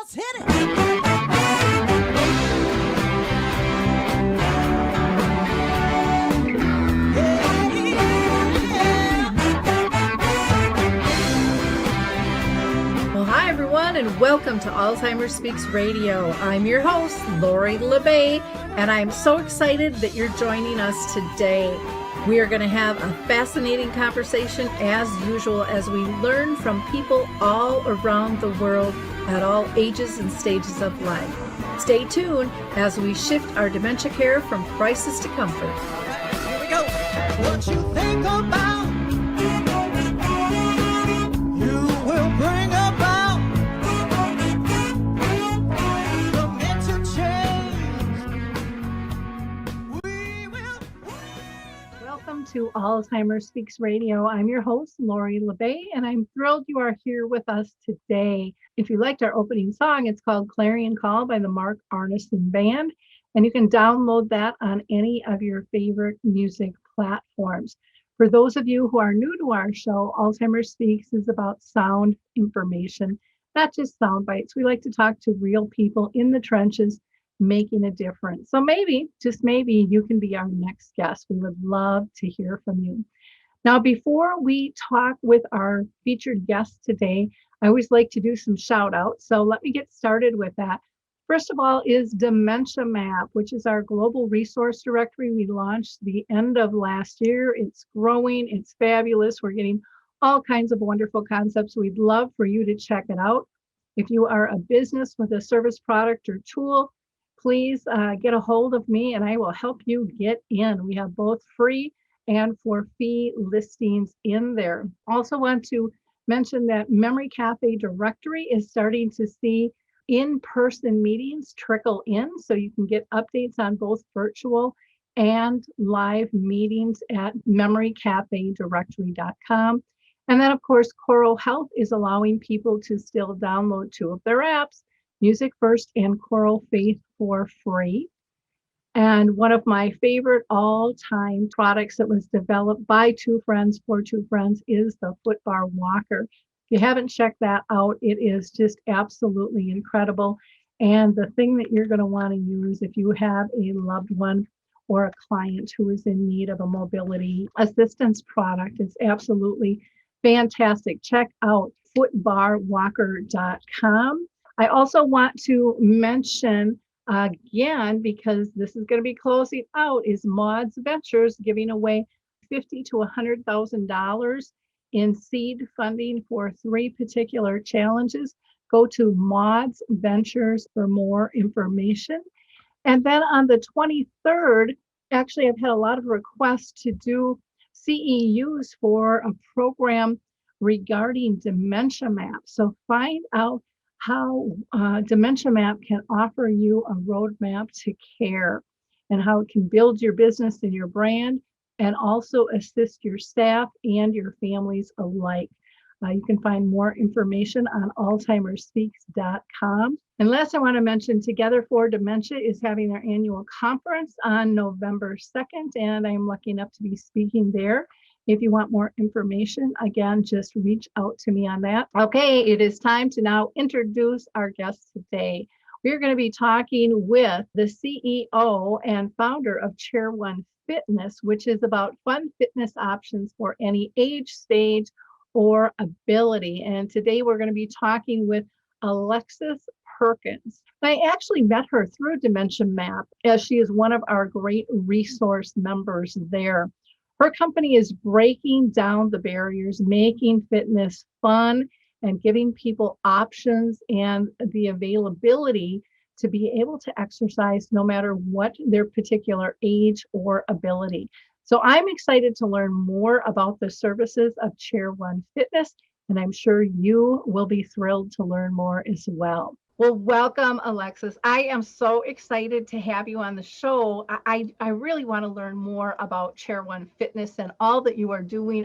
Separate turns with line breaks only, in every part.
Let's hit it.
Well, hi, everyone, and welcome to Alzheimer Speaks Radio. I'm your host, Lori LeBay, and I'm so excited that you're joining us today. We are going to have a fascinating conversation as usual as we learn from people all around the world at all ages and stages of life. Stay tuned as we shift our dementia care from crisis to comfort.
Here we go. What you think about, you will bring about the mental change. We will.
Welcome to Alzheimer Speaks Radio. I'm your host, Lori LeBay, and I'm thrilled you are here with us today. If you liked our opening song, it's called Clarion Call by the Mark Arneson Band, and you can download that on any of your favorite music platforms. For those of you who are new to our show, Alzheimer Speaks is about sound information, not just sound bites. We like to talk to real people in the trenches making a difference. So maybe, just maybe, you can be our next guest. We would love to hear from you. Now, before we talk with our featured guest today, I always like to do some shout outs. So let me get started with that. First of all is Dementia Map, which is our global resource directory we launched the end of last year. It's growing, it's fabulous. We're getting all kinds of wonderful concepts. We'd love for you to check it out. If you are a business with a service product or tool, please get a hold of me and I will help you get in. We have both free and for fee listings in there. Also want to mention that Memory Cafe directory is starting to see in-person meetings trickle in, so you can get updates on both virtual and live meetings at memorycafedirectory.com. And then, of course, Coral Health is allowing people to still download two of their apps, Music First and Coral Faith, for free. And one of my favorite all-time products that was developed by two friends for two friends is the Foot Bar Walker. If you haven't checked that out, it is just absolutely incredible. And the thing that you're going to want to use if you have a loved one or a client who is in need of a mobility assistance product, it's absolutely fantastic. Check out footbarwalker.com. I also want to mention again, because this is going to be closing out, is Maud's Ventures giving away $50,000 to $100,000 in seed funding for three particular challenges. Go to Maud's Ventures for more information. And then on the 23rd, actually, I've had a lot of requests to do CEUs for a program regarding Dementia Map. So find out how Dementia Map can offer you a roadmap to care and how it can build your business and your brand and also assist your staff and your families alike. You can find more information on alzheimerspeaks.com. And last, I want to mention Together for Dementia is having their annual conference on November 2nd, and I'm lucky enough to be speaking there. If you want more information, again, just reach out to me on that. Okay, it is time to now introduce our guest today. We're going to be talking with the CEO and founder of Chair One Fitness, which is about fun fitness options for any age, stage, or ability. And today we're going to be talking with Alexis Perkins. I actually met her through Dementia Map, as she is one of our great resource members there. Her company is breaking down the barriers, making fitness fun, and giving people options and the availability to be able to exercise no matter what their particular age or ability. So I'm excited to learn more about the services of Chair One Fitness, and I'm sure you will be thrilled to learn more as well. Well, welcome, Alexis. I am so excited to have you on the show. I really want to learn more about Chair One Fitness and all that you are doing.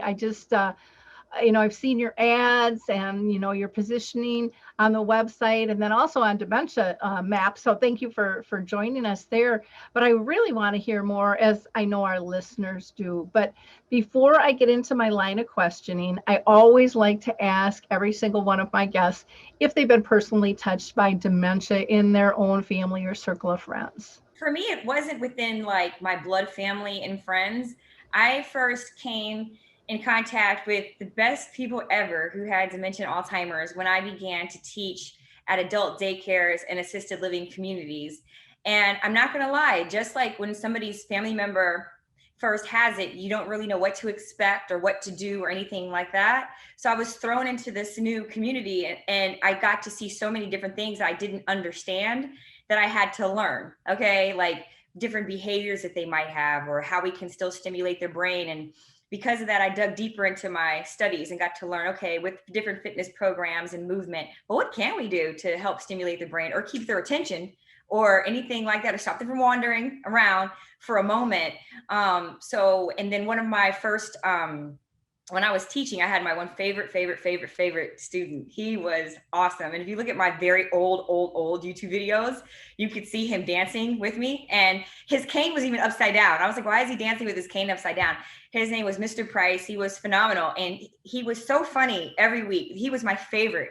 I've seen your ads and, your positioning on the website and then also on Dementia Map. So thank you for joining us there. But I really want to hear more, as I know our listeners do. But before I get into my line of questioning, I always like to ask every single one of my guests if they've been personally touched by dementia in their own family or circle of friends.
For me, it wasn't within like my blood family and friends. I first came in contact with the best people ever who had dementia and Alzheimer's when I began to teach at adult daycares and assisted living communities. And I'm not going to lie, just like when somebody's family member first has it, you don't really know what to expect or what to do or anything like that. So I was thrown into this new community and I got to see so many different things that I didn't understand that I had to learn. Okay. Like different behaviors that they might have or how we can still stimulate their brain. And because of that, I dug deeper into my studies and got to learn, okay, with different fitness programs and movement, well, what can we do to help stimulate the brain or keep their attention or anything like that, or stop them from wandering around for a moment. And then one of my first, when I was teaching, I had my one favorite student. He was awesome. And if you look at my very old YouTube videos, you could see him dancing with me. And his cane was even upside down. I was like, why is he dancing with his cane upside down? His name was Mr. Price. He was phenomenal. And he was so funny every week. He was my favorite.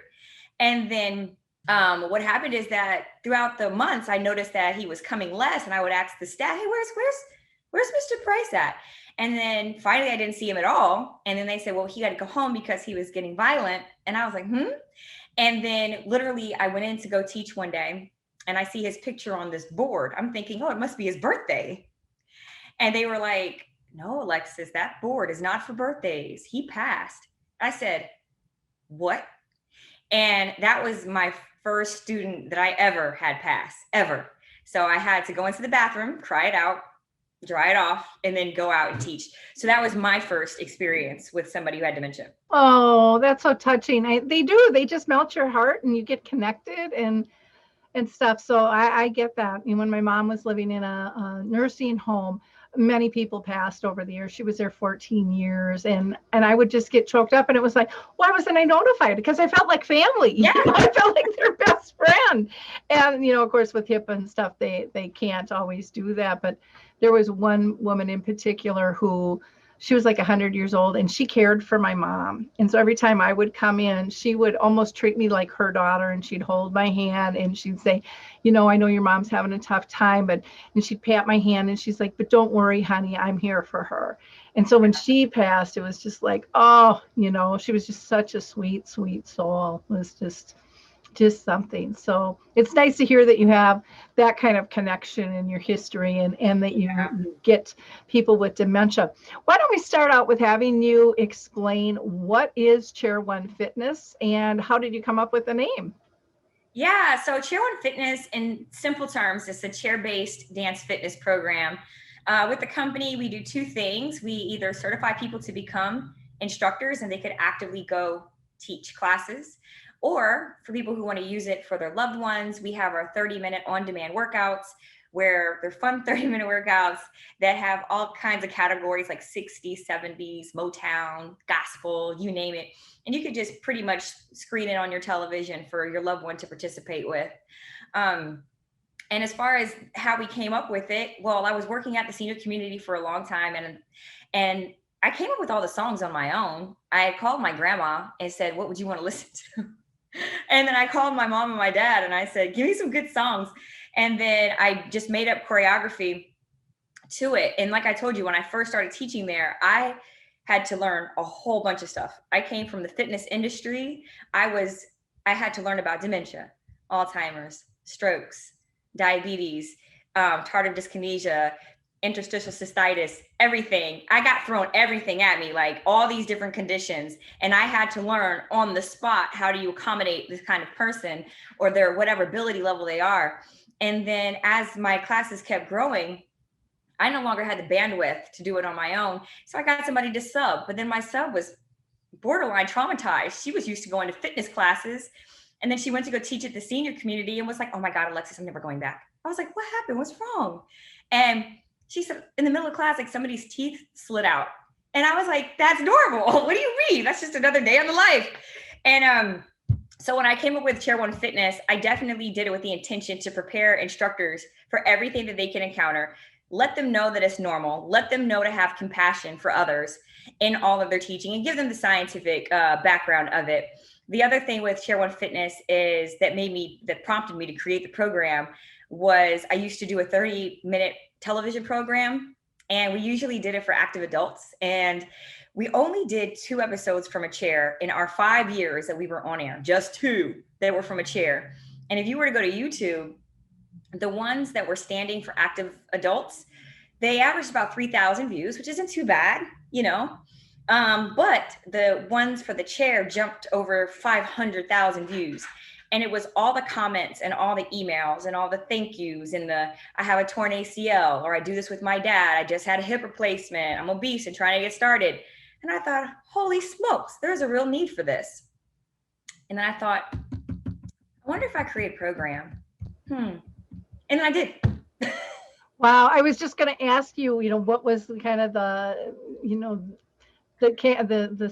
And then what happened is that throughout the months, I noticed that he was coming less. And I would ask the staff, hey, where's Mr. Price at? And then finally, I didn't see him at all. And then they said, well, he had to go home because he was getting violent. And I was like, And then literally, I went in to go teach one day and I see his picture on this board. I'm thinking, oh, it must be his birthday. And they were like, no, Alexis, that board is not for birthdays. He passed. I said, what? And that was my first student that I ever had pass, ever. So I had to go into the bathroom, cry it out, dry it off, and then go out and teach. So that was my first experience with somebody who had dementia.
Oh, that's so touching. They just melt your heart and you get connected and stuff. So I get that. And when my mom was living in a nursing home, many people passed over the years. She was there 14 years and I would just get choked up. And it was like, why wasn't I notified? Because I felt like family.
Yeah.
I felt like their best friend. And, of course, with HIPAA and stuff, they can't always do that. But there was one woman in particular who she was like 100 years old and she cared for my mom. And so every time I would come in, she would almost treat me like her daughter and she'd hold my hand and she'd say, I know your mom's having a tough time, and she'd pat my hand and she's like, but don't worry, honey, I'm here for her. And so when she passed, it was just like, oh, she was just such a sweet, sweet soul. It was just something. So it's nice to hear that you have that kind of connection in your history and that you get people with dementia. Why don't we start out with having you explain what is Chair One Fitness and how did you come up with the name?
Yeah, so Chair One Fitness, in simple terms, is a chair-based dance fitness program. With the company, we do two things. We either certify people to become instructors and they could actively go teach classes, or for people who want to use it for their loved ones, we have our 30-minute on-demand workouts where they're fun 30-minute workouts that have all kinds of categories like 60s, 70s, Motown, gospel, you name it. And you could just pretty much screen it on your television for your loved one to participate with. And as far as how we came up with it, well, I was working at the senior community for a long time and I came up with all the songs on my own. I called my grandma and said, what would you want to listen to? And then I called my mom and my dad and I said, give me some good songs. And then I just made up choreography to it. And like I told you, when I first started teaching there, I had to learn a whole bunch of stuff. I came from the fitness industry. I had to learn about dementia, Alzheimer's, strokes, diabetes, tardive dyskinesia, interstitial cystitis, everything. I got thrown everything at me, like all these different conditions. And I had to learn on the spot, how do you accommodate this kind of person or their whatever ability level they are. And then as my classes kept growing, I no longer had the bandwidth to do it on my own. So I got somebody to sub, but then my sub was borderline traumatized. She was used to going to fitness classes. And then she went to go teach at the senior community and was like, oh my God, Alexis, I'm never going back. I was like, what happened? What's wrong? And she said, in the middle of class, like somebody's teeth slid out And I was like, that's normal. What do you mean? That's just another day on the life. And so when I came up with Chair One Fitness, I definitely did it with the intention to prepare instructors for everything that they can encounter. Let them know that it's normal. Let them know to have compassion for others in all of their teaching and give them the scientific background of it. The other thing with Chair One Fitness is that prompted me to create the program was I used to do a 30-minute television program, and we usually did it for active adults. And we only did 2 episodes from a chair in our 5 years that we were on air, just 2 that were from a chair. And if you were to go to YouTube, the ones that were standing for active adults, they averaged about 3,000 views, which isn't too bad, you know. But the ones for the chair jumped over 500,000 views. And it was all the comments and all the emails and all the thank yous and I have a torn ACL, or I do this with my dad. I just had a hip replacement. I'm obese and trying to get started. And I thought, holy smokes, there's a real need for this. And then I thought, I wonder if I create a program. And then I did.
Wow. I was just going to ask you, what was kind of the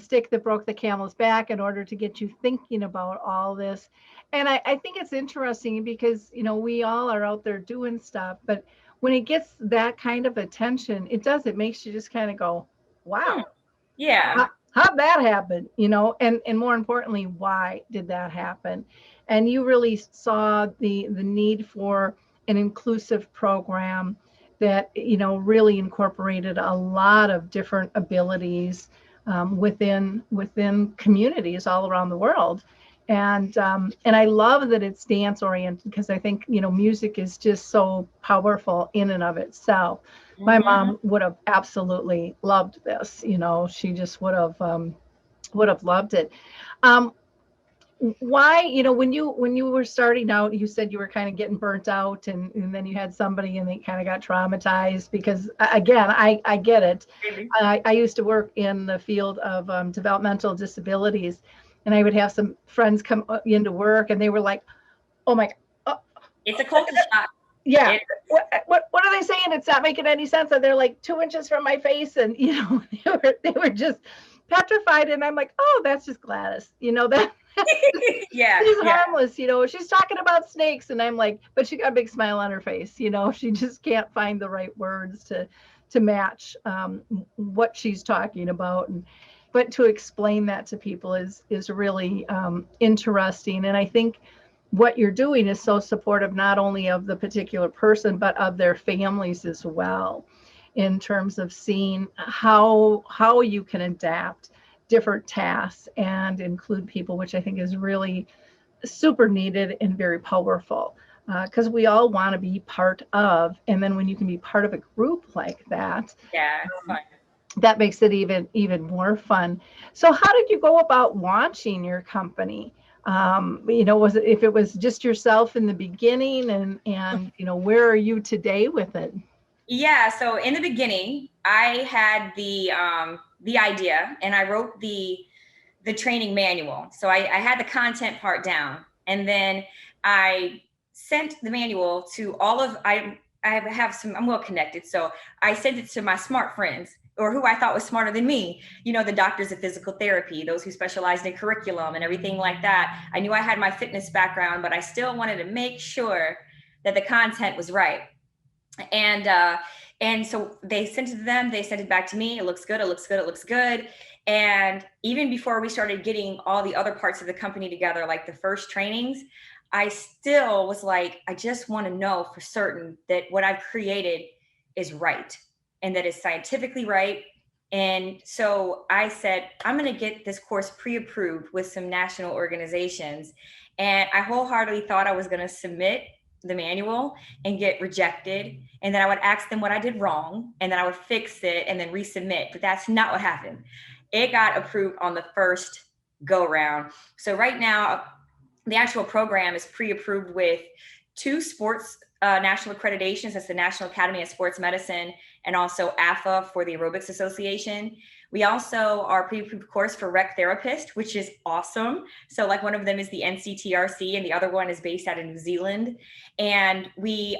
stick that broke the camel's back in order to get you thinking about all this. And I think it's interesting because, we all are out there doing stuff, but when it gets that kind of attention, it makes you just kind of go, wow.
Yeah.
How'd that happen? And more importantly, why did that happen? And you really saw the need for an inclusive program that, really incorporated a lot of different abilities within communities all around the world. And I love that it's dance oriented, because I think, music is just so powerful in and of itself. My mom would have absolutely loved this. She just would have loved it. Why, when you were starting out, you said you were kind of getting burnt out, and then you had somebody and they kind of got traumatized, because again, I get it. I used to work in the field of developmental disabilities, and I would have some friends come into work and they were like, oh my God.
It's a culture shock.
Yeah. What are they saying? It's not making any sense. And they're like 2 inches from my face, and they were just petrified. And I'm like, oh, that's just Gladys. That
yeah,
she's harmless. She's talking about snakes, and I'm like, but she got a big smile on her face. She just can't find the right words to match what she's talking about. But to explain that to people is really interesting. And I think what you're doing is so supportive, not only of the particular person, but of their families as well, in terms of seeing how you can adapt different tasks and include people, which I think is really super needed and very powerful, because we all want to be part of. And then when you can be part of a group like that, that makes it even more fun. So how did you go about launching your company? Was if it was just yourself in the beginning, and where are you today with it?
Yeah. So in the beginning, I had the idea, and I wrote the training manual. So I had the content part down, and then I sent the manual to all of, I'm well connected. So I sent it to my smart friends, or who I thought was smarter than me, the doctors of physical therapy, those who specialized in curriculum and everything like that. I knew I had my fitness background, but I still wanted to make sure that the content was right. And so they sent it to them, they sent it back to me. It looks good. It looks good. It looks good. And even before we started getting all the other parts of the company together, like the first trainings, I still was like, I just want to know for certain that what I've created is right, and that is scientifically right. And so I said, I'm going to get this course pre-approved with some national organizations. And I wholeheartedly thought I was going to submit the manual and get rejected. And then I would ask them what I did wrong, and then I would fix it and then resubmit. But that's not what happened. It got approved on the first go round. So right now, the actual program is pre-approved with 2 sports national accreditations. That's the National Academy of Sports Medicine, and also AFA for the Aerobics Association. We also are pre-approved course for rec therapist, which is awesome. So like one of them is the NCTRC and the other one is based out of New Zealand. And we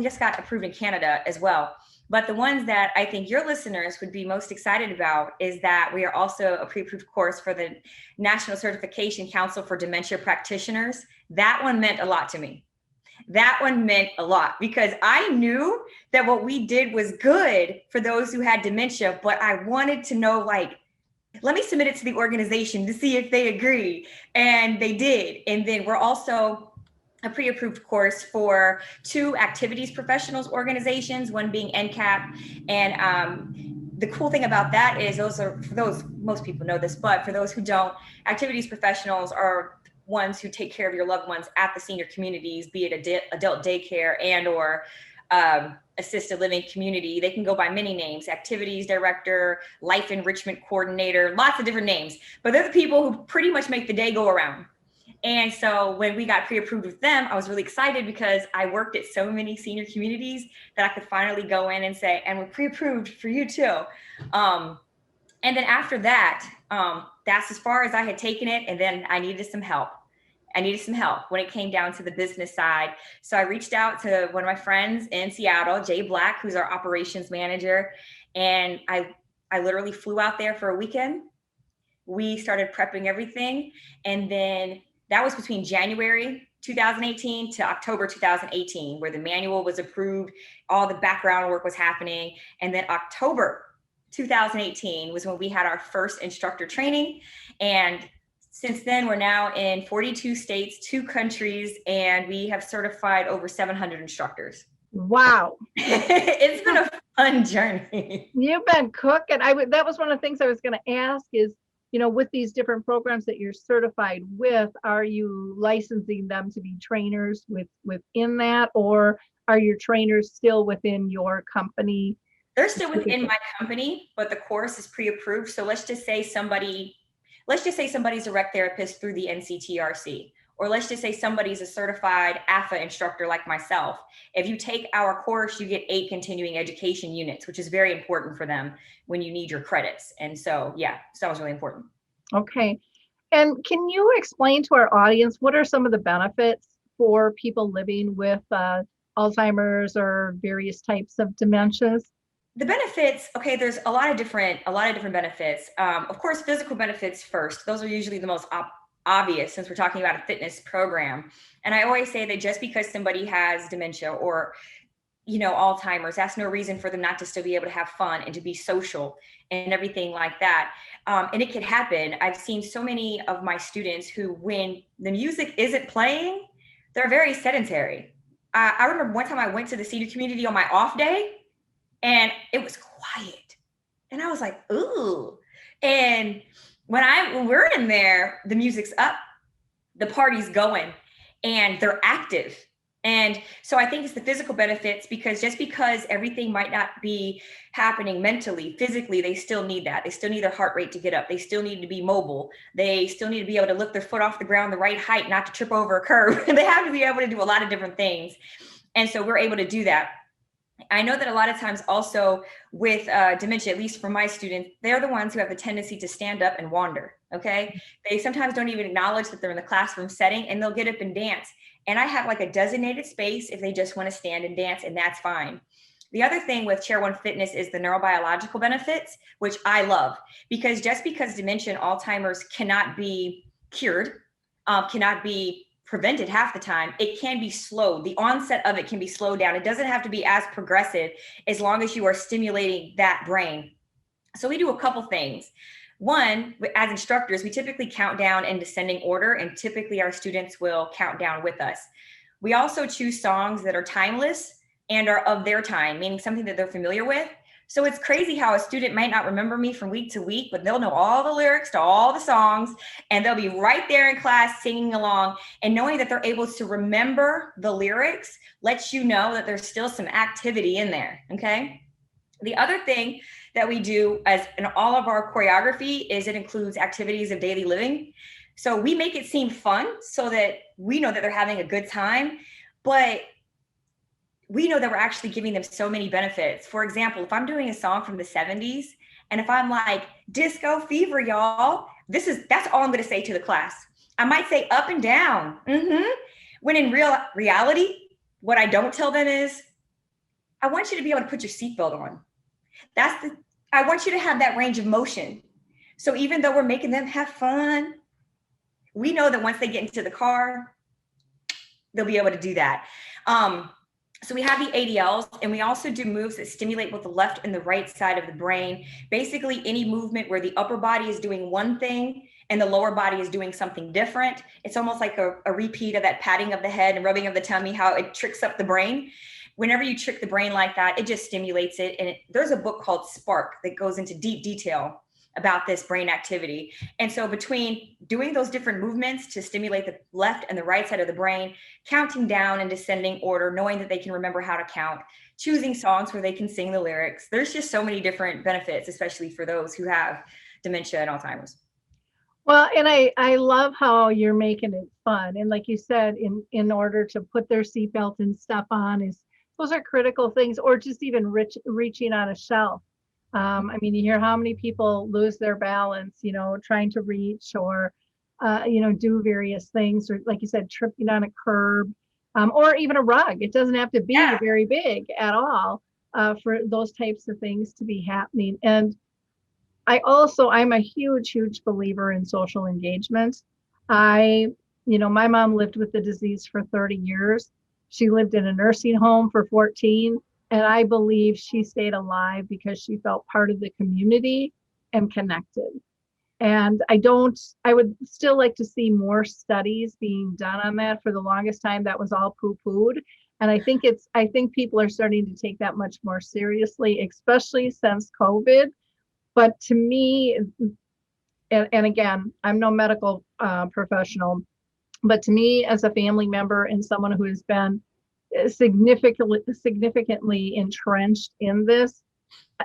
just got approved in Canada as well. But the ones that I think your listeners would be most excited about is that we are also a pre-approved course for the National Certification Council for Dementia Practitioners. That one meant a lot to me. That one meant a lot because I knew that what we did was good for those who had dementia, but I wanted to know, like, let me submit it to the organization to see if they agree. And they did. And then we're also a pre-approved course for 2 activities professionals organizations, one being NCAP. And the cool thing about that is those are, for those, most people know this, but for those who don't, activities professionals are ones who take care of your loved ones at the senior communities, be it adult daycare and or assisted living community. They can go by many names: activities director, life enrichment coordinator, lots of different names, but they're the people who pretty much make the day go around. And so when we got pre-approved with them, I was really excited because I worked at so many senior communities that I could finally go in and say, and we're pre-approved for you too. And then after that, that's as far as I had taken it. And then I needed some help. When it came down to the business side. So I reached out to one of my friends in Seattle, Jay Black, who's our operations manager. And I literally flew out there for a weekend. We started prepping everything. And then that was between January 2018 to October 2018, where the manual was approved, all the background work was happening. And then October 2018 was when we had our first instructor training. And since then, we're now in 42 states, 2 countries, and we have certified over 700 instructors.
Wow.
It's been a fun journey.
You've been cooking. That was one of the things I was going to ask is, with these different programs that you're certified with, are you licensing them to be trainers within that, or are your trainers still within your company?
They're still within my company, but the course is pre-approved. So let's just say somebody's a rec therapist through the NCTRC, or let's just say somebody's a certified AFA instructor like myself. If you take our course, you get 8 continuing education units, which is very important for them when you need your credits. And so, yeah, so that was really important.
Okay. And can you explain to our audience, what are some of the benefits for people living with Alzheimer's or various types of dementias?
The benefits, okay, there's a lot of different benefits. Of course, physical benefits first. Those are usually the most obvious since we're talking about a fitness program. And I always say that just because somebody has dementia or, Alzheimer's, that's no reason for them not to still be able to have fun and to be social and everything like that. And it can happen. I've seen so many of my students who, when the music isn't playing, they're very sedentary. I remember one time I went to the senior community on my off day, and it was quiet. And I was like, ooh. And when we're in there, the music's up, the party's going, and they're active. And so I think it's the physical benefits, because just because everything might not be happening mentally, physically, they still need that. They still need their heart rate to get up. They still need to be mobile. They still need to be able to lift their foot off the ground the right height, not to trip over a curb. They have to be able to do a lot of different things. And so we're able to do that. I know that a lot of times also with dementia, at least for my students, they're the ones who have the tendency to stand up and wander, okay? They sometimes don't even acknowledge that they're in the classroom setting, and they'll get up and dance. And I have like a designated space if they just want to stand and dance, and that's fine. The other thing with Chair 1 Fitness is the neurobiological benefits, which I love, because just because dementia and Alzheimer's cannot be cured, cannot be prevented half the time, it can be slowed. The onset of it can be slowed down. It doesn't have to be as progressive as long as you are stimulating that brain. So we do a couple things. One, as instructors, we typically count down in descending order, and typically our students will count down with us. We also choose songs that are timeless and are of their time, meaning something that they're familiar with. So it's crazy how a student might not remember me from week to week, but they'll know all the lyrics to all the songs, and they'll be right there in class singing along. And knowing that they're able to remember the lyrics lets you know that there's still some activity in there, okay? The other thing that we do as in all of our choreography is it includes activities of daily living. So we make it seem fun so that we know that they're having a good time, but we know that we're actually giving them so many benefits. For example, if I'm doing a song from the 70s, and if I'm like, disco fever, y'all, that's all I'm going to say to the class. I might say up and down. When in reality, what I don't tell them is, I want you to be able to put your seatbelt on. I want you to have that range of motion. So even though we're making them have fun, we know that once they get into the car, they'll be able to do that. So we have the ADLs, and we also do moves that stimulate both the left and the right side of the brain. Basically, any movement where the upper body is doing one thing and the lower body is doing something different. It's almost like a repeat of that patting of the head and rubbing of the tummy, how it tricks up the brain. Whenever you trick the brain like that, it just stimulates it. And there's a book called Spark that goes into deep detail about this brain activity. And so between doing those different movements to stimulate the left and the right side of the brain, counting down in descending order, knowing that they can remember how to count, choosing songs where they can sing the lyrics, there's just so many different benefits, especially for those who have dementia and Alzheimer's.
Well, and I love how you're making it fun. And like you said, in order to put their seatbelt and stuff on, those are critical things, or just even reaching on a shelf. I mean, you hear how many people lose their balance, trying to reach or, do various things, or like you said, tripping on a curb, or even a rug. It doesn't have to be very big at all for those types of things to be happening. And I'm a huge, huge believer in social engagement. My mom lived with the disease for 30 years. She lived in a nursing home for 14. And I believe she stayed alive because she felt part of the community and connected. And I would still like to see more studies being done on that. For the longest time, that was all poo-pooed. And I think people are starting to take that much more seriously, especially since COVID. But to me, and again, I'm no medical professional, but to me as a family member and someone who has been significantly entrenched in this,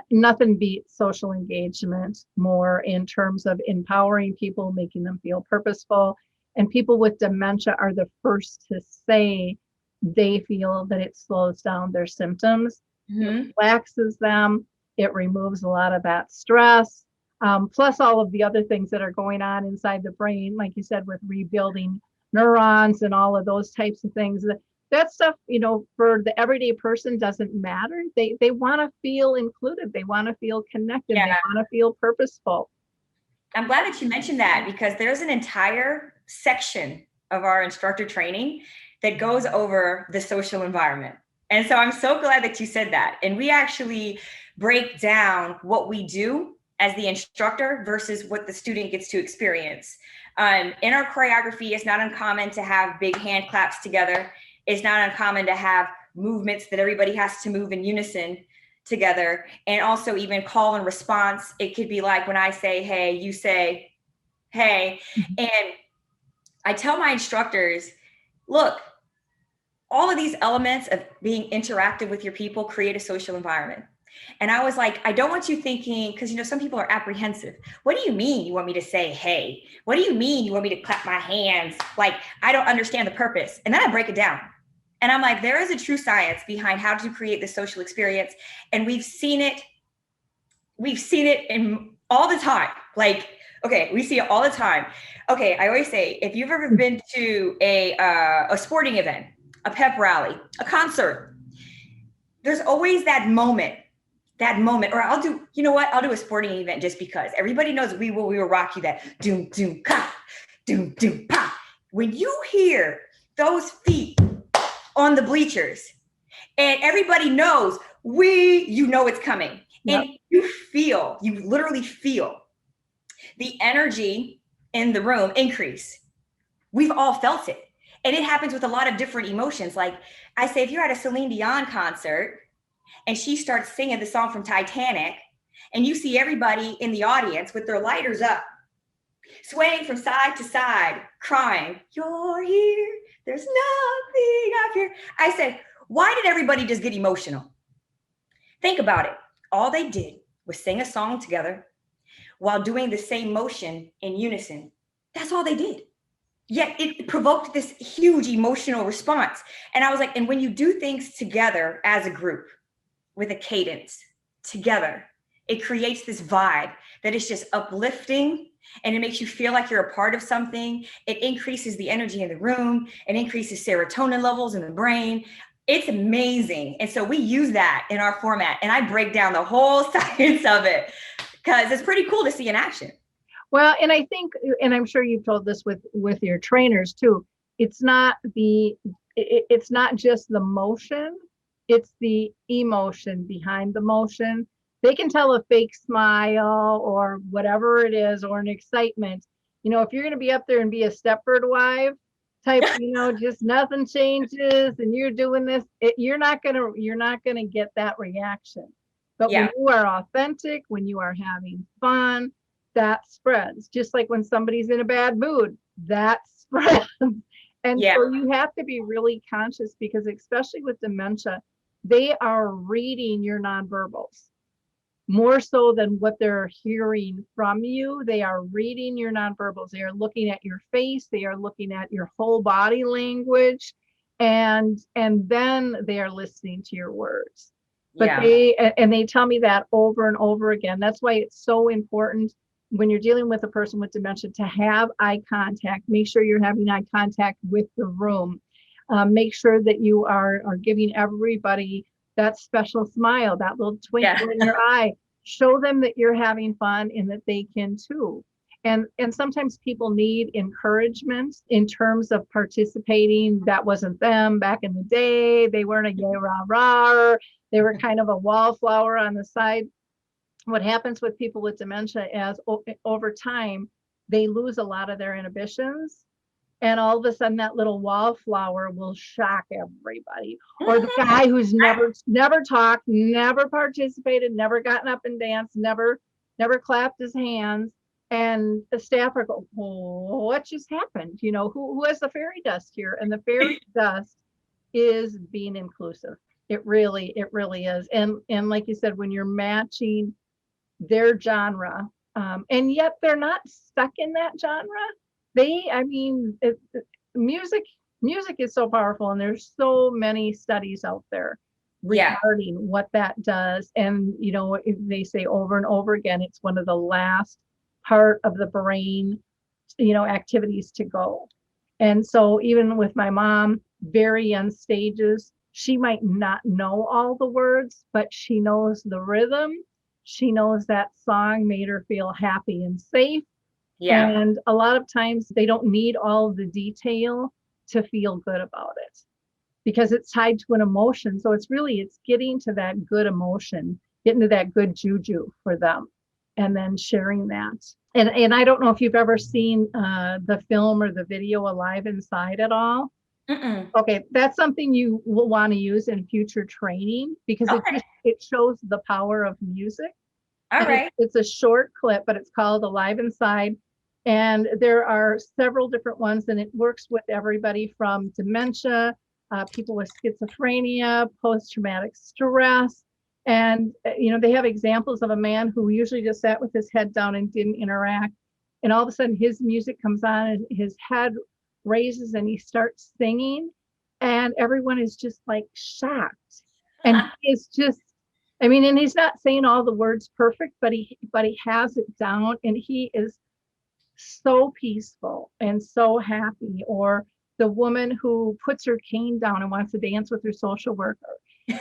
nothing beats social engagement more in terms of empowering people, making them feel purposeful. And people with dementia are the first to say they feel that it slows down their symptoms, it relaxes them, it removes a lot of that stress, plus all of the other things that are going on inside the brain, like you said, with rebuilding neurons and all of those types of things. That stuff, for the everyday person doesn't matter. They want to feel included. They want to feel connected. They want to feel purposeful.
I'm glad that you mentioned that, because there's an entire section of our instructor training that goes over the social environment. And so I'm so glad that you said that. And we actually break down what we do as the instructor versus what the student gets to experience. In our choreography, it's not uncommon to have big hand claps together. It's not uncommon to have movements that everybody has to move in unison together. And also even call and response. It could be like when I say, hey, you say, hey. And I tell my instructors, look, all of these elements of being interactive with your people create a social environment. And I was like, I don't want you thinking, because some people are apprehensive. What do you mean you want me to say, hey? What do you mean you want me to clap my hands? Like, I don't understand the purpose. And then I break it down. And I'm like, there is a true science behind how to create this social experience. And we've seen it in all the time. Like, okay, we see it all the time. Okay, I always say, if you've ever been to a sporting event, a pep rally, a concert, there's always that moment, or I'll do a sporting event just because everybody knows we will rock you that doom, doom, ka, doom, doom, pa. When you hear those feet on the bleachers and everybody knows it's coming. Yep. And you literally feel the energy in the room increase. We've all felt it. And it happens with a lot of different emotions. Like I say, if you're at a Celine Dion concert and she starts singing the song from Titanic and you see everybody in the audience with their lighters up, swaying from side to side, crying, you're here, there's nothing up here. I said, why did everybody just get emotional? Think about it. All they did was sing a song together while doing the same motion in unison. That's all they did. yet it provoked this huge emotional response. And I was like, and when you do things together as a group with a cadence together, it creates this vibe that is just uplifting, and it makes you feel like you're a part of something. It increases the energy in the room, it increases serotonin levels in the brain. It's amazing. And so we use that in our format, and I break down the whole science of it because it's pretty cool to see in action.
Well, and I think, and I'm sure you've told this with your trainers too, it's not just the motion, it's the emotion behind the motion. They can tell a fake smile or whatever it is, or an excitement. If you're going to be up there and be a Stepford wife type, just nothing changes and you're doing this, you're not going to get that reaction. But when you are authentic, when you are having fun, that spreads. Just like when somebody's in a bad mood, that spreads. And so you have to be really conscious, because especially with dementia, they are reading your nonverbals more so than what they're hearing from you. They are reading your nonverbals. They are looking at your face. They are looking at your whole body language, and then they are listening to your words. But they tell me that over and over again. That's why it's so important when you're dealing with a person with dementia to have eye contact. Make sure you're having eye contact with the room. Make sure that you are giving everybody that special smile, that little twinkle in your eye. Show them that you're having fun and that they can too. And sometimes people need encouragement in terms of participating. That wasn't them back in the day. They weren't a yay rah rah. They were kind of a wallflower on the side. What happens with people with dementia is over time, they lose a lot of their inhibitions. And all of a sudden that little wallflower will shock everybody. Or the guy who's never talked, never participated, never gotten up and danced, never clapped his hands. And the staff are going, oh, what just happened? Who has the fairy dust here? And the fairy dust is being inclusive. It really is. And like you said, when you're matching their genre, and yet they're not stuck in that genre. Music is so powerful, and there's so many studies out there regarding what that does. And they say over and over again, it's one of the last part of the brain activities to go. And so even with my mom, very young stages, she might not know all the words, but she knows the rhythm. She knows that song made her feel happy and safe. And a lot of times they don't need all the detail to feel good about it, because it's tied to an emotion. So it's getting to that good emotion, getting to that good juju for them, and then sharing that. And I don't know if you've ever seen the film or the video Alive Inside at all. Okay, that's something you will want to use in future training, because it shows the power of music.
All right.
It's a short clip, but it's called Alive Inside. And there are several different ones, and it works with everybody from dementia, people with schizophrenia, post-traumatic stress. And, they have examples of a man who usually just sat with his head down and didn't interact. And all of a sudden his music comes on and his head raises and he starts singing. And everyone is just like shocked. And it's just, and he's not saying all the words perfect, but he has it down, and he is so peaceful and so happy. Or the woman who puts her cane down and wants to dance with her social worker.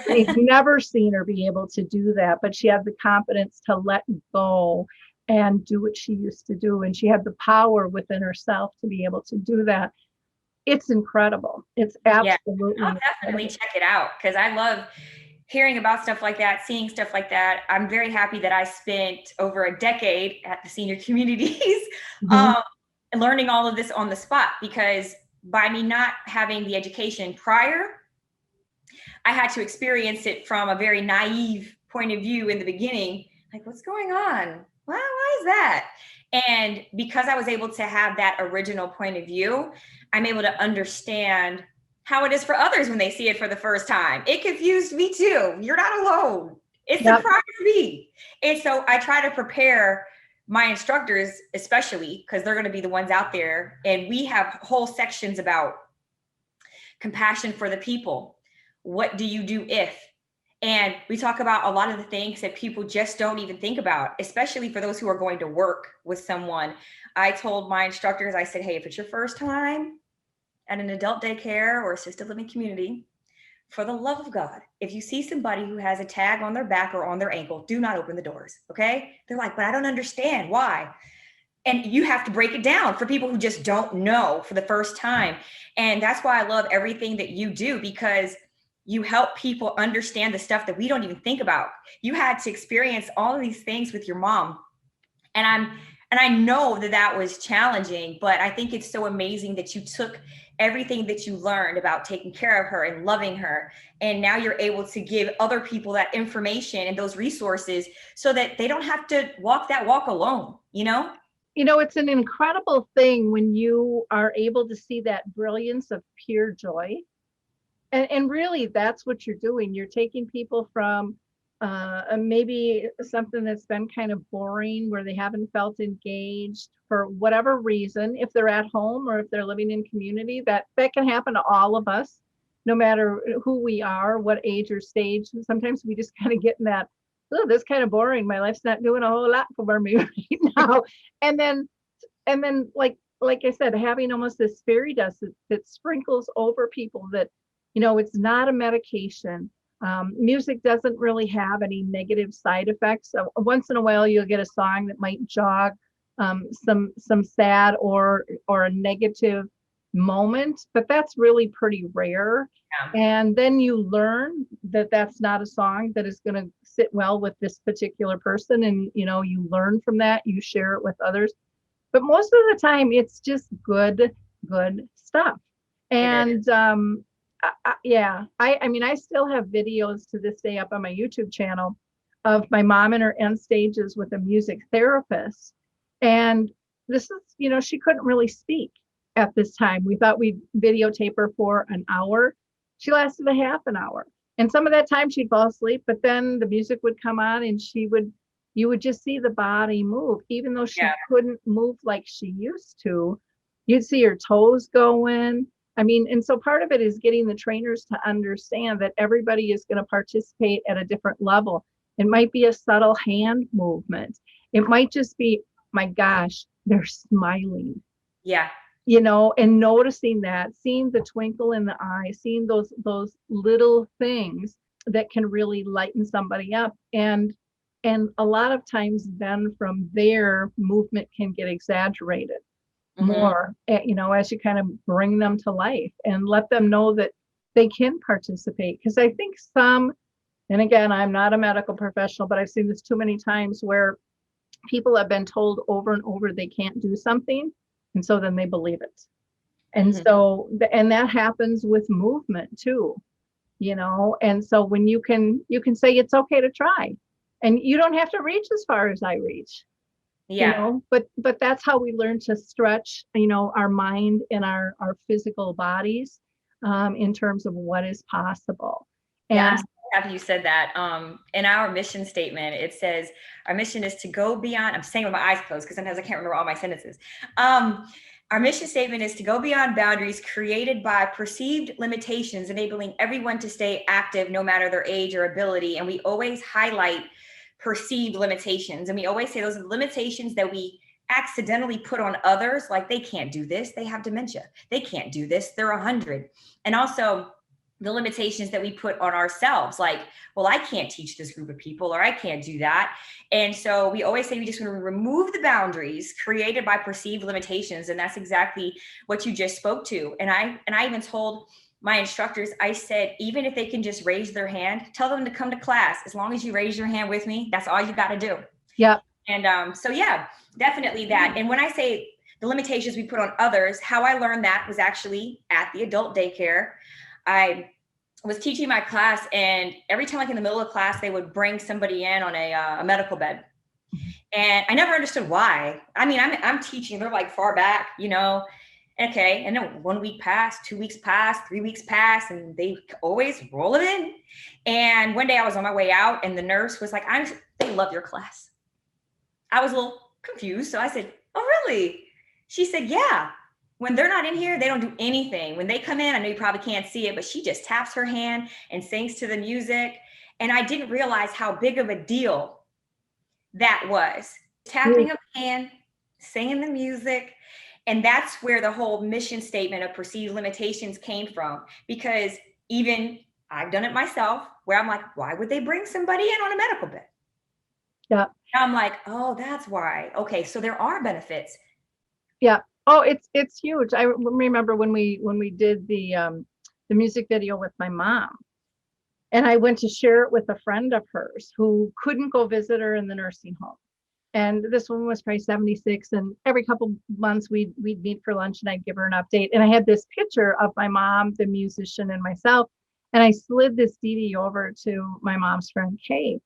I've never seen her be able to do that, but she had the confidence to let go and do what she used to do. And she had the power within herself to be able to do that. It's incredible. It's absolutely
I'll definitely check it out, because I love hearing about stuff like that, seeing stuff like that. I'm very happy that I spent over a decade at the senior communities learning all of this on the spot, because by me not having the education prior, I had to experience it from a very naive point of view in the beginning. Like, what's going on? Why is that? And because I was able to have that original point of view, I'm able to understand how it is for others when they see it for the first time. It confused me too. You're not alone. It surprised me. And so I try to prepare my instructors, especially, because they're going to be the ones out there, and we have whole sections about compassion for the people. What do you do if? And we talk about a lot of the things that people just don't even think about, especially for those who are going to work with someone. I told my instructors, I said, hey, if it's your first time at an adult daycare or assisted living community, for the love of God, if you see somebody who has a tag on their back or on their ankle, do not open the doors, okay? They're like, but I don't understand why. And you have to break it down for people who just don't know for the first time. And that's why I love everything that you do, because you help people understand the stuff that we don't even think about. You had to experience all of these things with your mom. And I know that that was challenging, but I think it's so amazing that you took everything that you learned about taking care of her and loving her, and now you're able to give other people that information and those resources so that they don't have to walk that walk alone, you know?
You know, it's an incredible thing when you are able to see that brilliance of pure joy. And really, that's what you're doing. You're taking people from maybe something that's been kind of boring, where they haven't felt engaged for whatever reason, if they're at home or if they're living in community. That can happen to all of us, no matter who we are, what age or stage. And sometimes we just kind of get in that, oh, this is kind of boring. My life's not doing a whole lot for me right now. And then like I said, having almost this fairy dust that sprinkles over people, that, you know, it's not a medication. Music doesn't really have any negative side effects. So once in a while, you'll get a song that might jog some sad or a negative moment, but that's really pretty rare. Yeah. And then you learn that that's not a song that is going to sit well with this particular person. And, you know, you learn from that, you share it with others. But most of the time, it's just good stuff. And I mean, I still have videos to this day up on my YouTube channel of my mom in her end stages with a music therapist. And this is, you know, she couldn't really speak at this time. We thought we'd videotape her for an hour. She lasted a half an hour. And some of that time she'd fall asleep, but then the music would come on and you would just see the body move, even though she couldn't move like she used to. You'd see her toes going. I mean, and so part of it is getting the trainers to understand that everybody is going to participate at a different level. It might be a subtle hand movement. It might just be, my gosh, they're smiling.
Yeah.
You know, and noticing that, seeing the twinkle in the eye, seeing those little things that can really lighten somebody up. And a lot of times then from there, movement can get exaggerated. More, you know, as you kind of bring them to life and let them know that they can participate. Because I think some, and again, I'm not a medical professional, but I've seen this too many times where people have been told over and over they can't do something, and so then they believe it. And so, and that happens with movement too, you know. And so when you can say it's okay to try, and you don't have to reach as far as I reach. Yeah. You know, but that's how we learn to stretch, you know, our mind and our physical bodies in terms of what is possible. And
I'm so happy you said that. In our mission statement, it says our mission is to go beyond. I'm saying with my eyes closed because sometimes I can't remember all my sentences. Our mission statement is to go beyond boundaries created by perceived limitations, enabling everyone to stay active no matter their age or ability. And we always highlight perceived limitations. And we always say those are the limitations that we accidentally put on others. Like, they can't do this. They have dementia. They can't do this. They're 100. And also the limitations that we put on ourselves. Like, well, I can't teach this group of people, or I can't do that. And so we always say we just want to remove the boundaries created by perceived limitations. And that's exactly what you just spoke to. And I even told my instructors, I said, even if they can just raise their hand, tell them to come to class. As long as you raise your hand with me, that's all you got to do.
Yeah.
And so, yeah, definitely that. And when I say the limitations we put on others, how I learned that was actually at the adult daycare. I was teaching my class, and every time, like in the middle of class, they would bring somebody in on a medical bed. And I never understood why. I mean, I'm teaching, they're like far back, you know. Okay, and then 1 week passed, 2 weeks passed, 3 weeks passed, and they always roll it in. And one day I was on my way out, and the nurse was like, they love your class. I was a little confused. So I said, oh, really? She said, yeah. When they're not in here, they don't do anything. When they come in, I know you probably can't see it, but she just taps her hand and sings to the music. And I didn't realize how big of a deal that was. Tapping of the hand, singing the music. And that's where the whole mission statement of perceived limitations came from. Because even I've done it myself, where I'm like, why would they bring somebody in on a medical bed?
Yeah.
And I'm like, oh, that's why. Okay, so there are benefits.
Yeah. Oh, it's huge. I remember when we did the music video with my mom, and I went to share it with a friend of hers who couldn't go visit her in the nursing home. And this woman was probably 76, and every couple months we'd meet for lunch and I'd give her an update. And I had this picture of my mom, the musician, and myself. And I slid this DVD over to my mom's friend, Kay.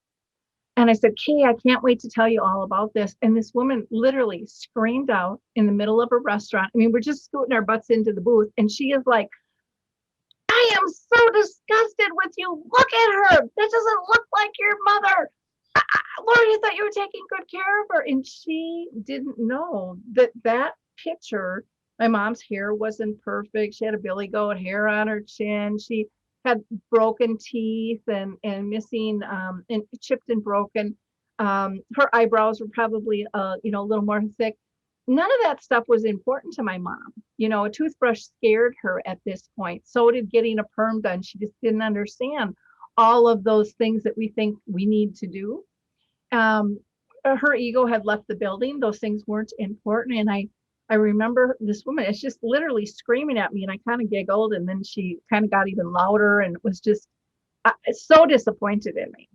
And I said, Kay, I can't wait to tell you all about this. And this woman literally screamed out in the middle of a restaurant. I mean, we're just scooting our butts into the booth. And she is like, I am so disgusted with you. Look at her. That doesn't look like your mother. Lori, I thought you were taking good care of her. And she didn't know that picture, my mom's hair wasn't perfect. She had a billy goat hair on her chin. She had broken teeth and missing and chipped and broken. Her eyebrows were probably a little more thick. None of that stuff was important to my mom. A toothbrush scared her at this point. So did getting a perm done. She just didn't understand all of those things that we think we need to do. Her ego had left the building. Those things weren't important. And I remember this woman, it's just literally screaming at me, and I kind of giggled, and then she kind of got even louder, and it was just so disappointed in me.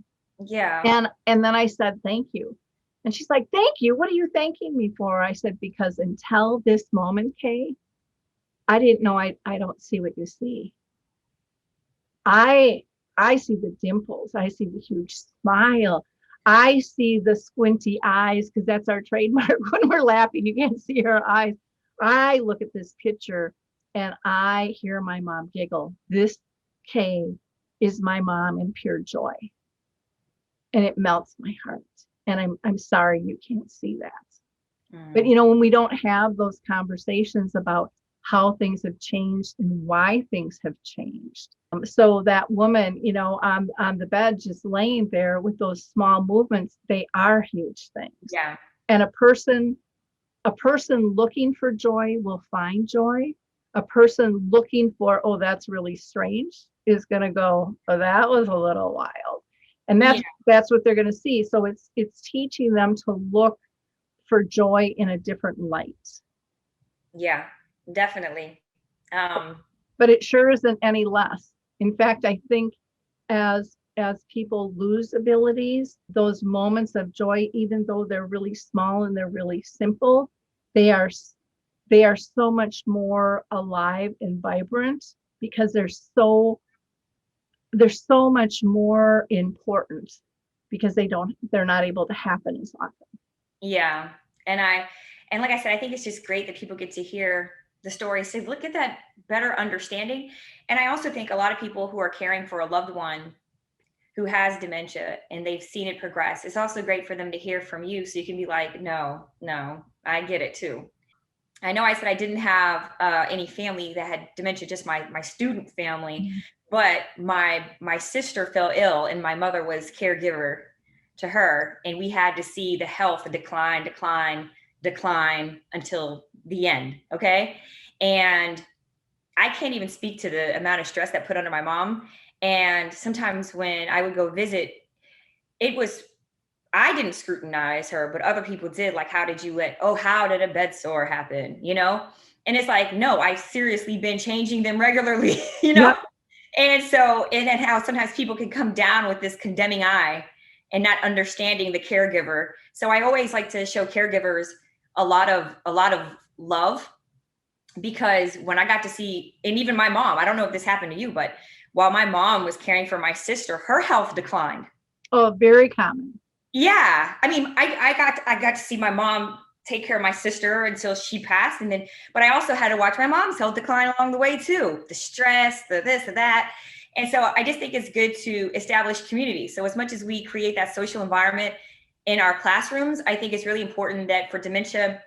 Yeah.
And then I said, thank you. And she's like, thank you. What are you thanking me for? I said, because until this moment, Kay, I didn't know I don't see what you see. I see the dimples. I see the huge smile. I see the squinty eyes, because that's our trademark. When we're laughing, you can't see her eyes. I look at this picture and I hear my mom giggle. This Kay is my mom in pure joy. And it melts my heart. And I'm sorry you can't see that. But when we don't have those conversations about how things have changed and why things have changed. So that woman, on the bed, just laying there with those small movements, they are huge things.
Yeah.
And a person looking for joy will find joy. A person looking for, oh, that's really strange, is going to go, oh, that was a little wild. And that's what they're going to see. So it's teaching them to look for joy in a different light.
Yeah, definitely.
But it sure isn't any less. In fact, I think as people lose abilities, those moments of joy, even though they're really small and they're really simple, they are so much more alive and vibrant, because they're so much more important, because they're not able to happen as often.
Yeah. And like I said, I think it's just great that people get to hear the story, say, look at that better understanding. And I also think a lot of people who are caring for a loved one who has dementia and they've seen it progress, it's also great for them to hear from you. So you can be like, no, I get it too. I know I said I didn't have any family that had dementia, just my student family, but my sister fell ill and my mother was caregiver to her. And we had to see the health decline until the end. Okay. And I can't even speak to the amount of stress that put under my mom. And sometimes when I would go visit, I didn't scrutinize her, but other people did. Like, how did a bed sore happen? And it's like, no, I've seriously been changing them regularly,
Yep.
And then how sometimes people can come down with this condemning eye and not understanding the caregiver. So I always like to show caregivers a lot of love, because when I got to see, and even my mom, I don't know if this happened to you, but while my mom was caring for my sister, her health declined.
Oh, very common.
Yeah. I mean, I got to see my mom take care of my sister until she passed. But I also had to watch my mom's health decline along the way too. The stress, the this, the that. And so I just think it's good to establish community. So as much as we create that social environment in our classrooms. I think it's really important that for dementia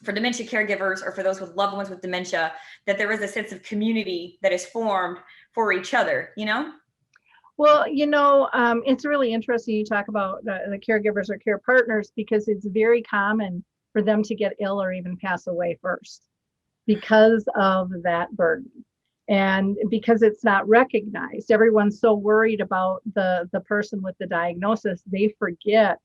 caregivers, or for those with loved ones with dementia, that there is a sense of community that is formed for each other, you know?
Well, it's really interesting you talk about the caregivers or care partners, because it's very common for them to get ill or even pass away first because of that burden. And because it's not recognized, everyone's so worried about the person with the diagnosis, they forget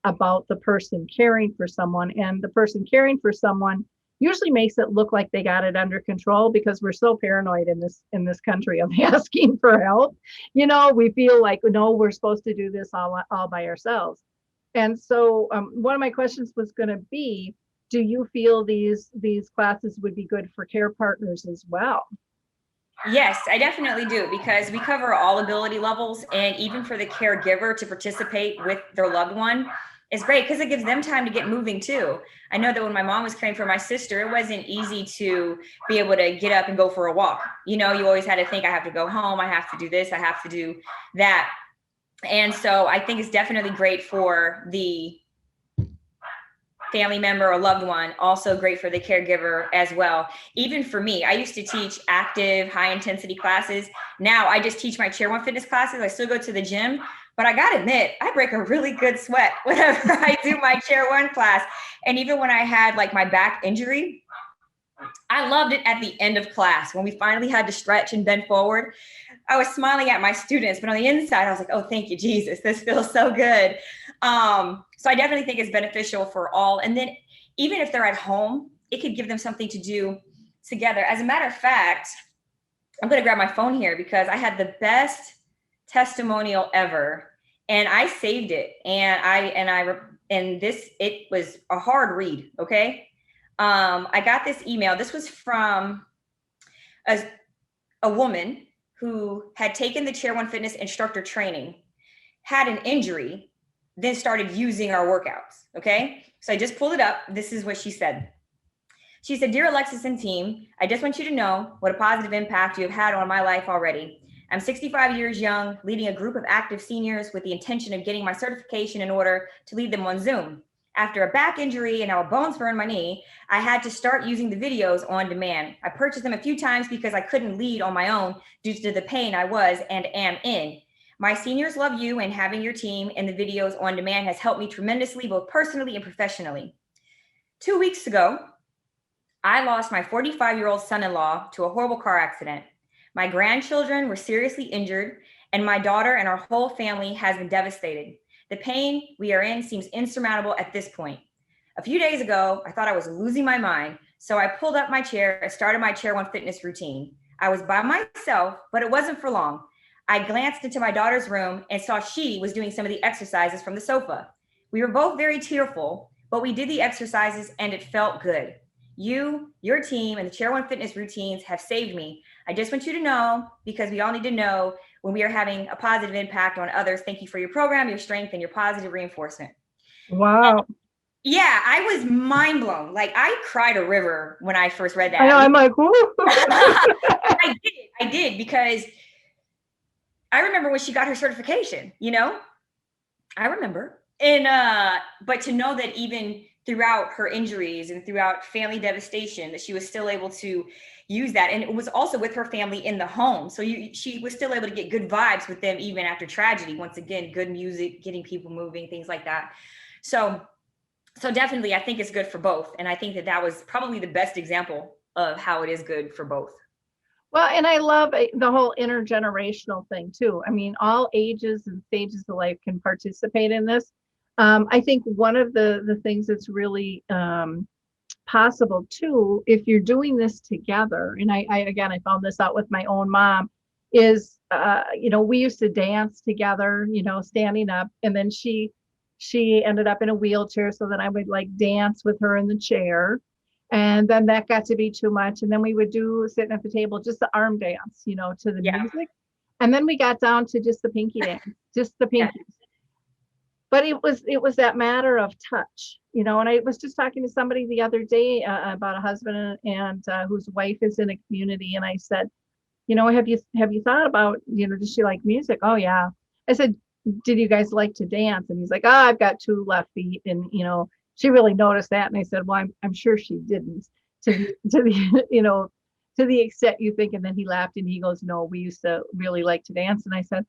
about the person caring for someone. And the person caring for someone usually makes it look like they got it under control, because we're so paranoid in this country of asking for help. We feel like, no, we're supposed to do this all by ourselves. And so one of my questions was going to be, do you feel these classes would be good for care partners as well?
Yes, I definitely do, because we cover all ability levels, and even for the caregiver to participate with their loved one is great, because it gives them time to get moving too. I know that when my mom was caring for my sister, it wasn't easy to be able to get up and go for a walk. You always had to think, I have to go home, I have to do this, I have to do that. And so I think it's definitely great for the family member or loved one, also great for the caregiver as well. Even for me, I used to teach active, high intensity classes. Now I just teach my Chair 1 fitness classes. I still go to the gym, but I gotta admit, I break a really good sweat whenever I do my Chair 1 class. And even when I had like my back injury, I loved it at the end of class when we finally had to stretch and bend forward. I was smiling at my students, but on the inside, I was like, oh, thank you, Jesus. This feels so good. So I definitely think it's beneficial for all. And then even if they're at home, it could give them something to do together. As a matter of fact, I'm going to grab my phone here, because I had the best testimonial ever, and I saved it. It was a hard read. Okay. I got this email. This was from a woman who had taken the Chair 1 fitness instructor training, had an injury, then started using our workouts. Okay. So I just pulled it up. This is what she said. She said, "Dear Alexis and team, I just want you to know what a positive impact you have had on my life already. I'm 65 years young, leading a group of active seniors with the intention of getting my certification in order to lead them on Zoom. After a back injury and now a bone spur in my knee, I had to start using the videos on demand. I purchased them a few times because I couldn't lead on my own due to the pain I was and am in. My seniors love you, and having your team and the videos on demand has helped me tremendously, both personally and professionally. 2 weeks ago, I lost my 45-year-old son-in-law to a horrible car accident. My grandchildren were seriously injured, and my daughter and our whole family has been devastated. The pain we are in seems insurmountable at this point. A few days ago, I thought I was losing my mind, so I pulled up my chair and started my Chair 1 fitness routine. I was by myself, but it wasn't for long. I glanced into my daughter's room and saw she was doing some of the exercises from the sofa. We were both very tearful, but we did the exercises and it felt good. You, your team, and the Chair 1 fitness routines have saved me. I just want you to know, because we all need to know when we are having a positive impact on others. Thank you for your program, your strength, and your positive reinforcement."
Wow.
Yeah, I was mind blown. Like, I cried a river when I first read that.
I know, I'm like, whoo.
I did, because I remember when she got her certification, I remember. And, but to know that even throughout her injuries and throughout family devastation, that she was still able to use that. And it was also with her family in the home. So she was still able to get good vibes with them, even after tragedy. Once again, good music, getting people moving, things like that. So definitely, I think it's good for both. And I think that was probably the best example of how it is good for both.
Well, and I love the whole intergenerational thing too. I mean, all ages and stages of life can participate in this. I think one of the things that's really possible too, if you're doing this together, and I found this out with my own mom, is we used to dance together, standing up, and then she ended up in a wheelchair, so then I would like dance with her in the chair. And then that got to be too much. And then we would do sitting at the table, just the arm dance, to the music. And then we got down to just the pinky dance, just the pinkies. Yeah. But it was that matter of touch, and I was just talking to somebody the other day about a husband and whose wife is in a community. And I said, have you thought about, does she like music? Oh, yeah. I said, did you guys like to dance? And he's like, oh, I've got two left feet. And, she really noticed that. And I said, well, I'm sure she didn't to the, to the extent you think. And then he laughed and he goes, no, we used to really like to dance. And I said,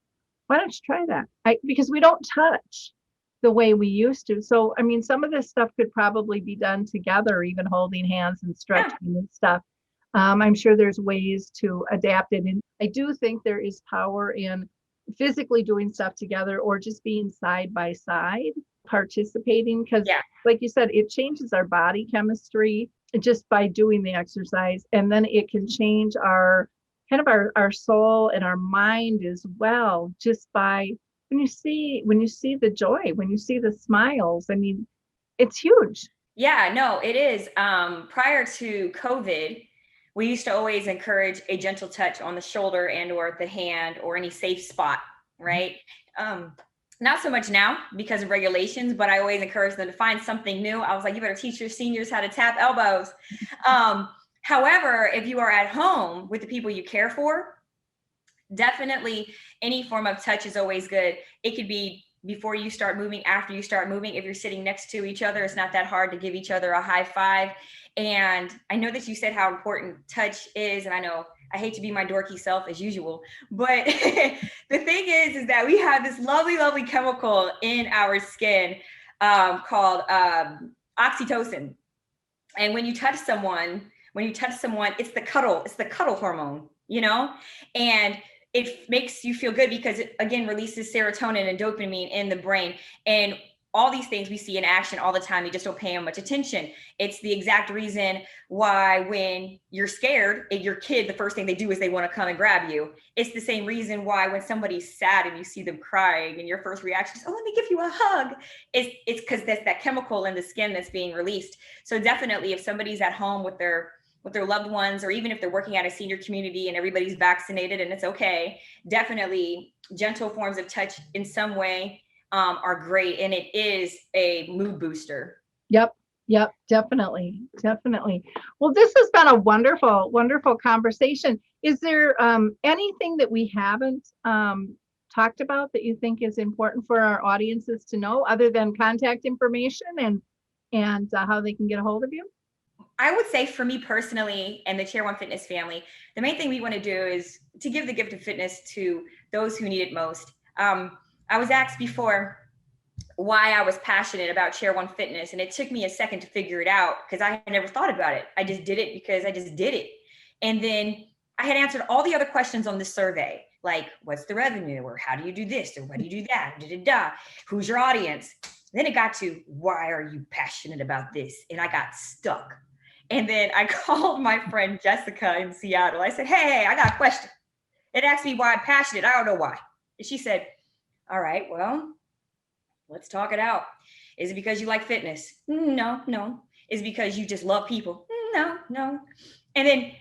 why don't you try that? Because we don't touch the way we used to. So, I mean, some of this stuff could probably be done together, even holding hands and stretching and stuff. I'm sure there's ways to adapt it. And I do think there is power in physically doing stuff together or just being side by side participating, because like you said, it changes our body chemistry just by doing the exercise, and then it can change our our soul and our mind as well, just by when you see the joy, when you see the smiles. I mean, it's huge.
Yeah, no, it is. Prior to COVID, we used to always encourage a gentle touch on the shoulder and or the hand or any safe spot, right? Not so much now because of regulations, but I always encourage them to find something new. I was like, you better teach your seniors how to tap elbows. However, if you are at home with the people you care for, definitely any form of touch is always good. It could be before you start moving, after you start moving. If you're sitting next to each other, it's not that hard to give each other a high five. And I know that you said how important touch is, and I know I hate to be my dorky self as usual, but the thing is that we have this lovely, lovely chemical in our skin called oxytocin. And when you touch someone, it's the cuddle hormone, and it makes you feel good because it, again, releases serotonin and dopamine in the brain. And all these things we see in action all the time, you just don't pay them much attention. It's the exact reason why when you're scared, your kid, the first thing they do is they want to come and grab you. It's the same reason why when somebody's sad and you see them crying and your first reaction is, oh, let me give you a hug. It's because that's that chemical in the skin that's being released. So definitely if somebody's at home with their loved ones, or even if they're working at a senior community and everybody's vaccinated and it's okay, definitely gentle forms of touch in some way are great. And it is a mood booster.
Yep, definitely. Well, this has been a wonderful, wonderful conversation. Is there anything that we haven't talked about that you think is important for our audiences to know, other than contact information and how they can get a hold of you?
I would say for me personally and the Chair One Fitness family, the main thing we want to do is to give the gift of fitness to those who need it most. I was asked before why I was passionate about Chair One Fitness, and it took me a second to figure it out because I had never thought about it. I just did it because I just did it. And then I had answered all the other questions on this survey, like what's the revenue, or how do you do this, or what do you do that, who's your audience? Then it got to, why are you passionate about this? And I got stuck. And then I called my friend Jessica in Seattle. I said, hey, I got a question. It asked me why I'm passionate. I don't know why. And she said, all right, well, let's talk it out. Is it because you like fitness? No. Is it because you just love people? No. And then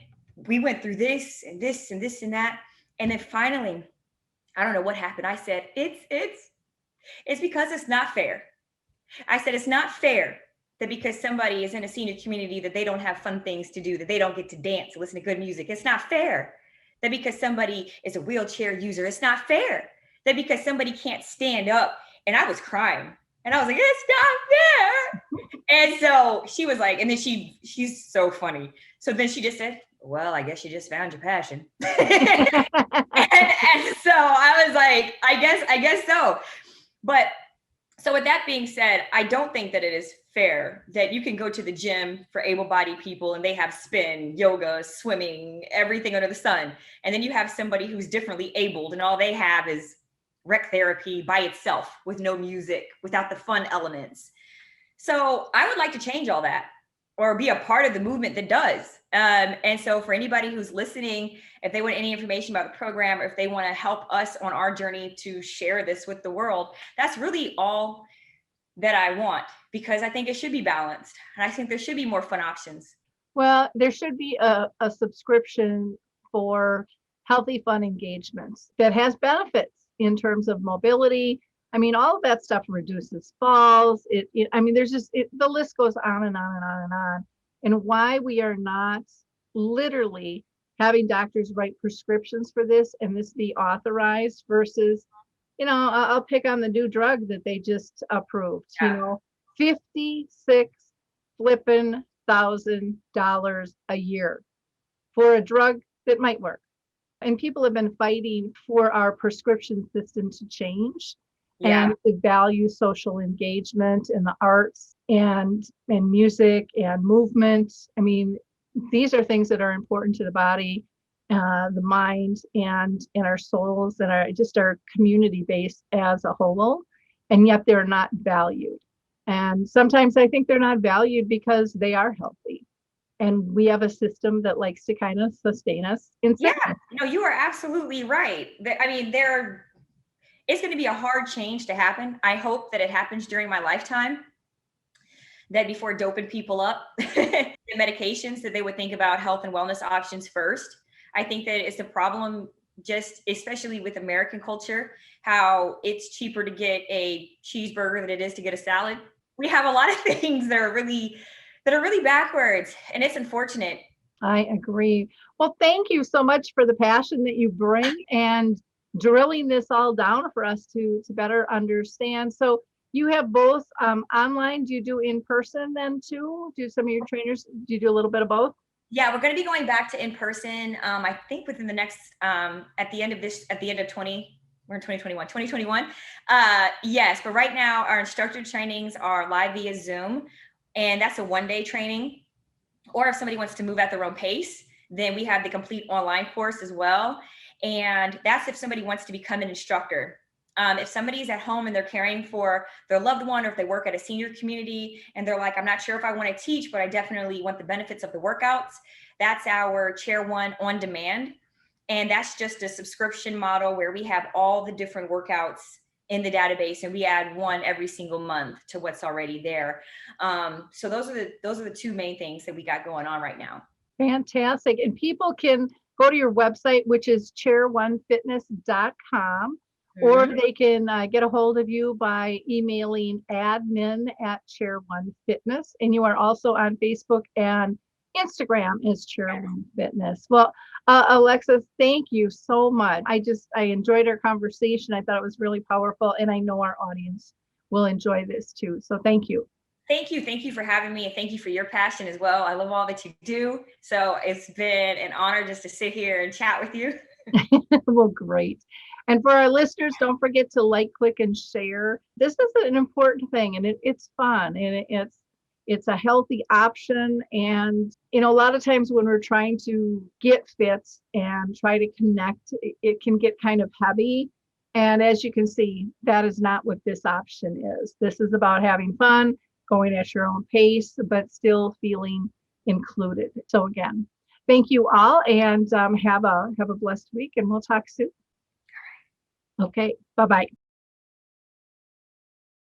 we went through this and this and this and that. And then finally, I don't know what happened. I said, it's because it's not fair. I said, it's not fair that because somebody is in a senior community that they don't have fun things to do, that they don't get to dance, listen to good music. It's not fair that because somebody is a wheelchair user, it's not fair that because somebody can't stand up. And I was crying and I was like, it's not fair. And so she was like, and then she's so funny. So then she just said, well, I guess you just found your passion. and so I was like, I guess so. But so with that being said, I don't think that it is fair that you can go to the gym for able-bodied people and they have spin, yoga, swimming, everything under the sun. And then you have somebody who's differently abled and all they have is rec therapy by itself with no music, without the fun elements. So I would like to change all that or be a part of the movement that does. And so for anybody who's listening, if they want any information about the program, or if they want to help us on our journey to share this with the world, that's really all that I want, because I think it should be balanced. And I think there should be more fun options.
Well, there should be a subscription for healthy fun engagements that has benefits in terms of mobility. I mean, all of that stuff reduces falls. There's just, the list goes on and on and on and on. And why we are not literally having doctors write prescriptions for this and this be authorized versus I'll pick on the new drug that they just approved,
Yeah.
56 flippin' $1,000 a year for a drug that might work. And people have been fighting for our prescription system to change
Yeah.
and to value social engagement in the arts and music and movement. I mean, these are things that are important to the body, the mind, and our souls, and our community base as a whole. And yet they're not valued. And sometimes I think they're not valued because they are healthy. And we have a system that likes to kind of sustain us in
Yeah.
sickness.
No, you are absolutely right. I mean, it's going to be a hard change to happen. I hope that it happens during my lifetime, that before doping people up the medications, that they would think about health and wellness options first. I think that it's a problem, just especially with American culture, how it's cheaper to get a cheeseburger than it is to get a salad. We have a lot of things that are really backwards, and it's unfortunate.
I agree. Well, thank you so much for the passion that you bring and drilling this all down for us to better understand. So you have both online. Do you do in person then too? Do some of your trainers, do you do a little bit of both?
Yeah, we're going to be going back to in person. I think within the next at the end of 20, we're in 2021, 2021. Yes, but right now our instructor trainings are live via Zoom, and that's a 1-day training. Or if somebody wants to move at their own pace, then we have the complete online course as well. And that's if somebody wants to become an instructor. If somebody's at home and they're caring for their loved one, or if they work at a senior community and they're like, I'm not sure if I want to teach, but I definitely want the benefits of the workouts, that's our Chair One on demand. And that's just a subscription model where we have all the different workouts in the database, and we add one every single month to what's already there. So those are the two main things that we got going on right now.
Fantastic. And people can go to your website, which is chair1fitness.com, or
Mhm.
they can get a hold of you by emailing admin@chair1fitness. And you are also on Facebook and Instagram as Chair1Fitness. Well, Alexis, thank you so much. I enjoyed our conversation. I thought it was really powerful, and I know our audience will enjoy this too. So thank you.
Thank you. Thank you for having me, and thank you for your passion as well. I love all that you do. So it's been an honor just to sit here and chat with you.
Well, great. And for our listeners, don't forget to like, click, and share. This is an important thing, and it's fun, and it's a healthy option. And a lot of times when we're trying to get fit and try to connect, it can get kind of heavy. And as you can see, that is not what this option is. This is about having fun, going at your own pace, but still feeling included. So again, thank you all, and have a blessed week, and we'll talk soon. Okay, bye-bye.